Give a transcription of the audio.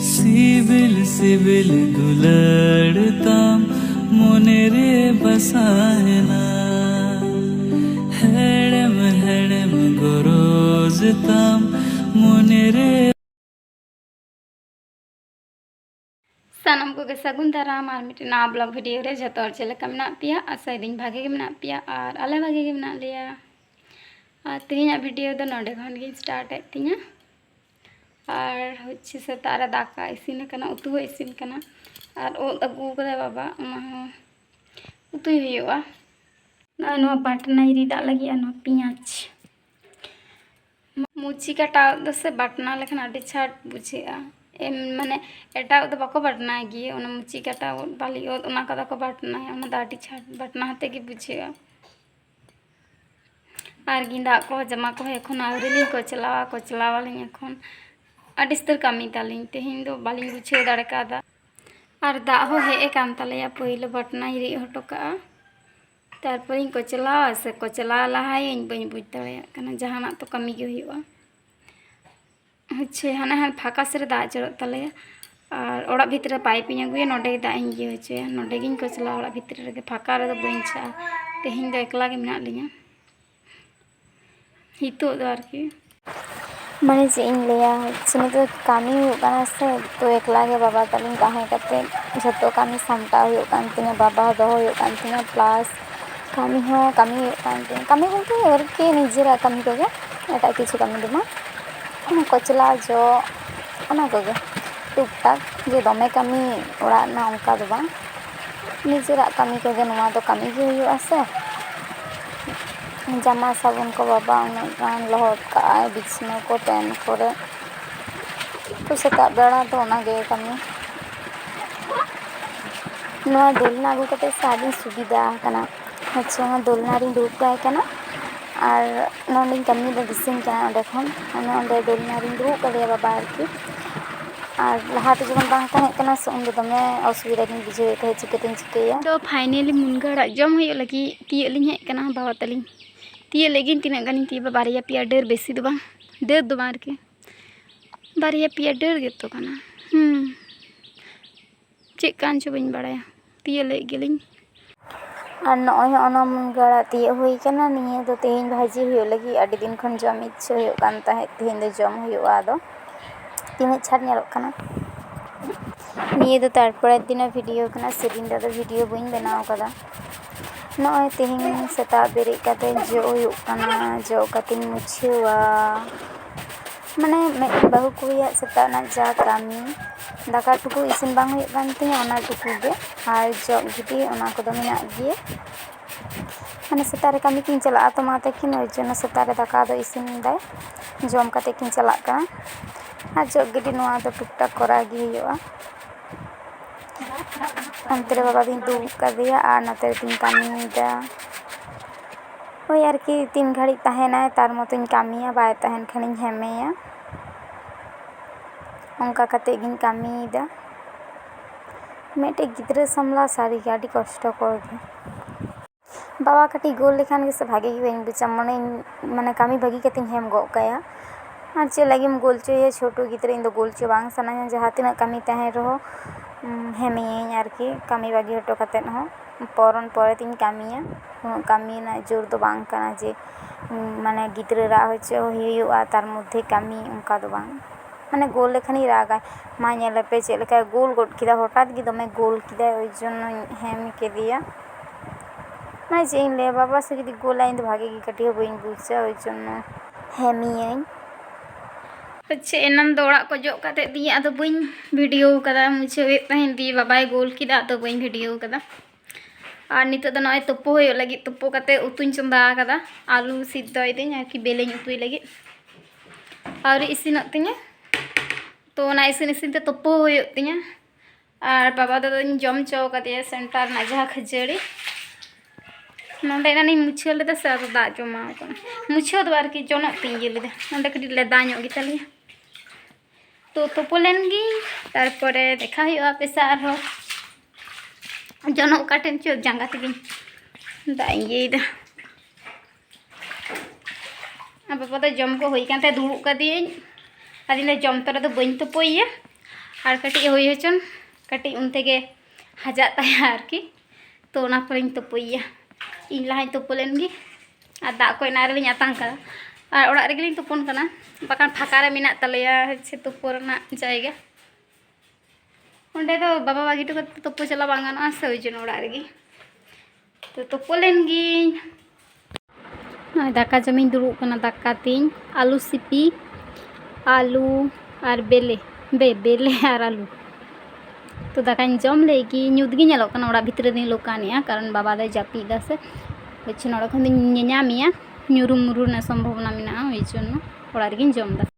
CIBIL CIBIL दुलड़ताम मने रे बसायना हेड़म हेड़म गरजताम मने रे सानम को सगुन दाराम और मिट्टी ना ब्लॉग वीडियो रे जो चलका मे पे आशा दिन भागे मे पे और आले भागे मे लिया और तेहना वीडियो दो नोडे खन गे स्टार्ट तिना और होच्छे सेतारे दाका इसिन कना उतु हो इसिन कना और ओद अगु कदा बाबा ओना उतु हुयुआ ना बाटना रिदा लगी पियाज मुची काटा से बाटना लेखन आडी छाट बुझेगा माने एटा तो बाको बाटना गे ओना मुची काटा बाली ओना कदा को बाटना ओना दाडी छाट बाटना हते गे बुझेगा और गिंदा को जमा को एखन आवरिली कोचलावालिं एखन आडिस्तर कामी तालिं तेहिं दो बालिं बुझे दाड़े कादा और दा हो हे कान तालेया पहिले बाटना रि हटो का तारपर कोचला से कोचला लहाय बई बुझ दाड़ेया कना जहाना तो कामी गे हुयुआ होच्छे हाना हान फाका से दा जड़त तालेया और ओड़ा भितर पाइप अगुया नोडे दा गे होचोया नोडे गिन कोचला ओड़ा भितर रे फाका रे बई चा तेहिं दो एकला गे मेना लिया हितो दो आरकी माने जे इन लिया चिनी तो कामी हुकाना से तो एकला गे बाबा तालिं ताहे कते जतो कामी samtao हुयो कान तिना बाबा दो हुयो कान तिना प्लस कामी हो कामी हुयो कान तिना कामी बोलते आरकी निजेरा कामी कोगे एटा किछु कामी दमा कोचला जो ओना कोगे टुक टाक जे दमे कामी ओड़ा ना ओंका दो बांग निजेरा कामी कोगे नोवा दो कामी गे हुयुआ से जामा साबुन को बाबा उन लहट का बिछना को पेन करे तो सेता बेड़ा तो ओना गे कामी नोआ दोलना आगु कते सादी सुविधा कना अच्छा दोलना रिन दुब गाय कना और नोंडिन कामी दो दिसिन कना ओंडे खन ओंडे दोलना रिन दुब कले बाबा आरकी और लहाते जब बांग ताहे कना से उन दमे असुविधा गिन बुझे ते चिकेतिन चिकेया तो फाइनली मुनगाड़ा जम हुयो लगी तिय लिन हे कना बाबा तलिन तिय लेगिन तीना गानी तिय बारिया पिया डेर बेसी दो बांग डेर दो बार के बारिया पिया डेर गे तो कना चेक कान चो बइन बड़ाया तिय ले गेलिन और नय ओना मुनगाड़ा तिय हुई कना निये दो तेहिन भाजी हुयो लगी आडी दिन खन जम इच्छा हुयो कान ताहे तेहिन दो जम हुयो आदो तीन छाट नेलो कना निये दो तारपरे दिन वीडियो कना सेदिन दो वीडियो बइन बनाव कदा नय तेहिन सेता बेरे काते जो हुयो कना जो कातिन मुछेवा माने बाहु कुड़िया सेता ना जा कामी दाका टुकु इसिन बांग हुयो कान तिया ओना टुकु गे और जो गिटी ओना को दो मेना गे माने सेता रे कामी किन चला तो माते किन ओइ जनो सेता रे दाका दो इसिन दाय जम काते किन चला का और जो गिटी नोआ दो टुक टाक करा गे हुयोआ अंतरे बाबा दिन दुब कदिया और नते दिन कामी दा ओय आरकी तीन घड़ी ताहेना तार मतों कामिया बाय ताहेन खानिन हेमेया ओंका कते गिन कामी दा मेटे गिद्रे सामला सारी गाड़ी कष्ट कर गे बाबा कटी गोल लेखान के से भागे गे बुझा मने माने कामी भागी कते हेम गो काया और चे लगिम गोल चोया छोटो गिद्रे इन दो गोल चो बांग सना जहां तिना कामी ताहे रहो हेमेय आरकी कामी बागी हटो कतेन हो परन परे तीन कामिया कामी ना जोर दो बांग कना जे माने गिद्रे रा होचे हुयुआ तार मध्य कामी उनका दो बांग माने गोल लेखानी रागा मा नेले पे चे लेका गोल गोट किदा हठात गे दमे गोल किदा ओइ जन्नो हेम के दिया माने जे इन ले बाबा से जदि गोल आइन तो भागे गे कटी हो बइन बुझा ओइ जन्नो हेमियन अच्छे एनन दो ओड़ा को जो काते दिया तो बइन वीडियो कदा मुझे वे तहन दी बाबाई गोल किदा तो बइन वीडियो कदा और नितो दो नय तुपो होयो लगी तुपो काते उतुन चंदा कदा आलू सिद्धय दिन आकि बेलेन उतुई लगी और इसिनत तिnya तो ना इसिन इसिन ते तुपो होयो तिnya और बाबा दो जम चो कदे सेंटर ना जहा खजड़ी नोंडे ना मुछे लेदा से दा जमा मुछे दो आरकी जोनो तिंगे लेदा नोंडे कटी ले दाño गिताली तो तुपोलेनगी तारपरे देखा हुआ पेसा आरो जोनो काटेन चो जांगा तिगिन दाइए दा अब बाबा तो जम को होई कांते दुड़ुब कदियें आदिन जम तोरे दो बइन तुपोइया और कटी हुई हचन कटी उनते गे हजा ताया आरकी तो ना पर तुपुया इन लहाई तुपु लेनगी और दाग को ना रेलिंग आतांग करा और ओड़ा रेगलिंग तुपुन कना बाकान फाका रे मिना तलेया से तुपु रना जायगा ओंडे तो बाबा बागी तो तुपु चला बांग गानोआ से ओइजन ओड़ा रेगी तो तुपु लेनगी दाका जमीन दुरुब कना दाका तीन आलू सिपी आलू और बेले बेले और आलू तो दाका जम लेगी ᱧᱩᱛᱜᱤ ᱧᱮᱞᱚᱜ ᱠᱟᱱᱟ ᱚᱲᱟᱜ ᱵᱷᱤᱛᱨᱤ ᱨᱮᱧ ᱞᱳᱠᱟᱱᱮᱜᱼᱟ ᱠᱟᱨᱚᱱ ᱵᱟᱵᱟ ᱫᱚᱭ ᱡᱟᱹᱯᱤᱫ ᱫᱟ ᱥᱮ ᱦᱚᱪᱪᱷᱮ ᱱᱚᱰᱮ ᱠᱷᱚᱱ ᱫᱚᱧ ᱧᱮᱧᱟᱢᱮᱭᱟ ᱧᱩᱨᱩᱢ ᱧᱩᱨᱩ ᱨᱮᱱᱟᱜ ᱥᱚᱢᱵᱷᱚᱵᱚᱱᱟ ᱢᱮᱱᱟᱜᱼᱟ ᱳই ᱡᱚᱱᱱᱚ ᱚᱲᱟᱜ ᱨᱮᱜᱤᱧ ᱡᱚᱢ ᱫᱟ